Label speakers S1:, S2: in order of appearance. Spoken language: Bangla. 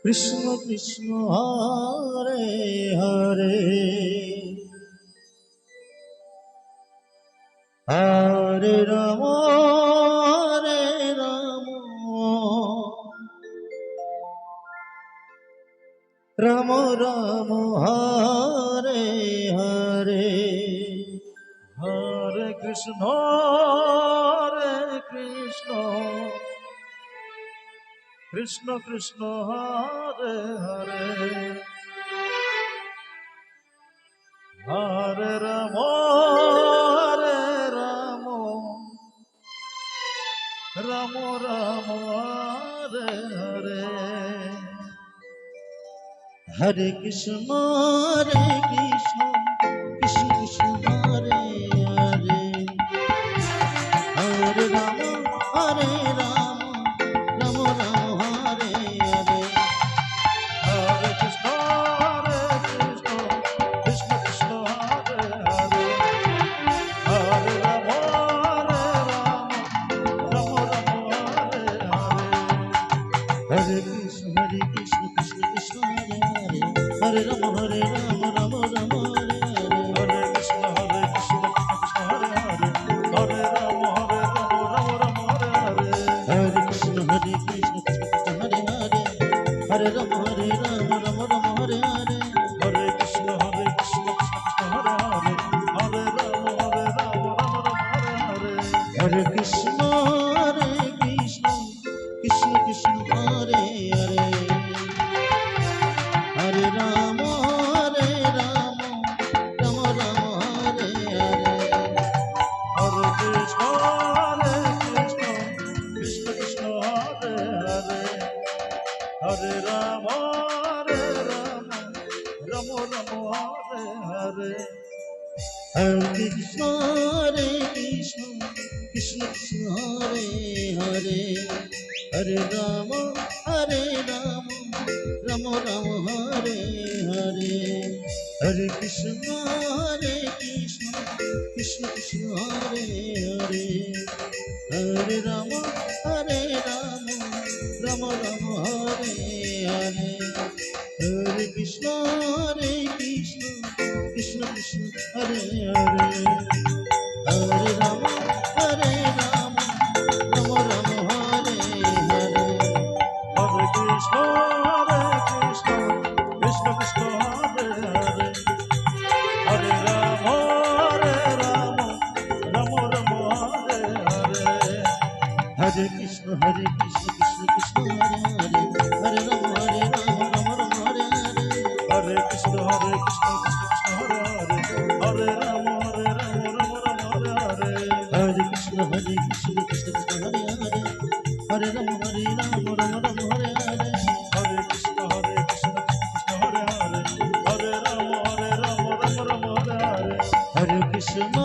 S1: কৃষ্ণ কৃষ্ণ হরে হরে হরে রাম রাম রাম হরে হরে হরে কৃষ্ণ কৃষ্ণ কৃষ্ণ হরে হরে হরে রাম রাম রাম হরে হরে হরে কৃষ্ণ কৃষ্ণ কৃষ্ণ হরে হরে হরে রাম রাম রাম হরে হরে হরে কৃষ্ণ কৃষ্ণ কৃষ্ণ হরে হরে হরে রাম রাম রাম হরে হরে হরে কৃষ্ণ কৃষ্ণ কৃষ্ণ হরে হরে হরে রাম রাম রাম হরে হরে হরে কৃষ্ণ কৃষ্ণ কৃষ্ণ হরে হরে হরে রাম রাম হরে হরে হরে কৃষ্ণ কৃষ্ণ কৃষ্ণ হরে হরে হরে রাম রাম রাম হরে হরে হরে কৃষ্ণ কৃষ্ণ কৃষ্ণ হরে হরে হরে রাম রাম রাম হরে হরে হরে কৃষ্ণ কৃষ্ণ কৃষ্ণ হরে হরে হরে রাম রাম রাম হরে হরে হরে কৃষ্ণ কৃষ্ণ কৃষ্ণ হরে হরে হরে রাম রাম রাম হরে হরে হরে কৃষ্ণ কৃষ্ণ কৃষ্ণ কৃষ্ণ হরে হরে হরে রাম রাম রাম হরে হরে হরে কৃষ্ণ কৃষ্ণ কৃষ্ণ কৃষ্ণ হরে হরে হরে রাম রাম রাম হরে হরে হরে কৃষ্ণ কৃষ্ণ কৃষ্ণ কৃষ্ণ হরে হরে হরে রাম রাম রাম হরে হরে হরে কৃষ্ণ কৃষ্ণ কৃষ্ণ হরে হরে হরে রাম রাম রাম হরে হরে হরে কৃষ্ণ কৃষ্ণ কৃষ্ণ হরে হরে হরে রাম রাম হরে হরে হরে কৃষ্ণ কৃষ্ণ কৃষ্ণ হরে হরে হরে রাম রাম হরে হরে হরে কৃষ্ণ কৃষ্ণ কৃষ্ণ হরে হরে হরে রাম রাম হরে হরে হরে কৃষ্ণ কৃষ্ণ কৃষ্ণ হরে হরে হরে রাম রাম হরে হরে হরে কৃষ্ণ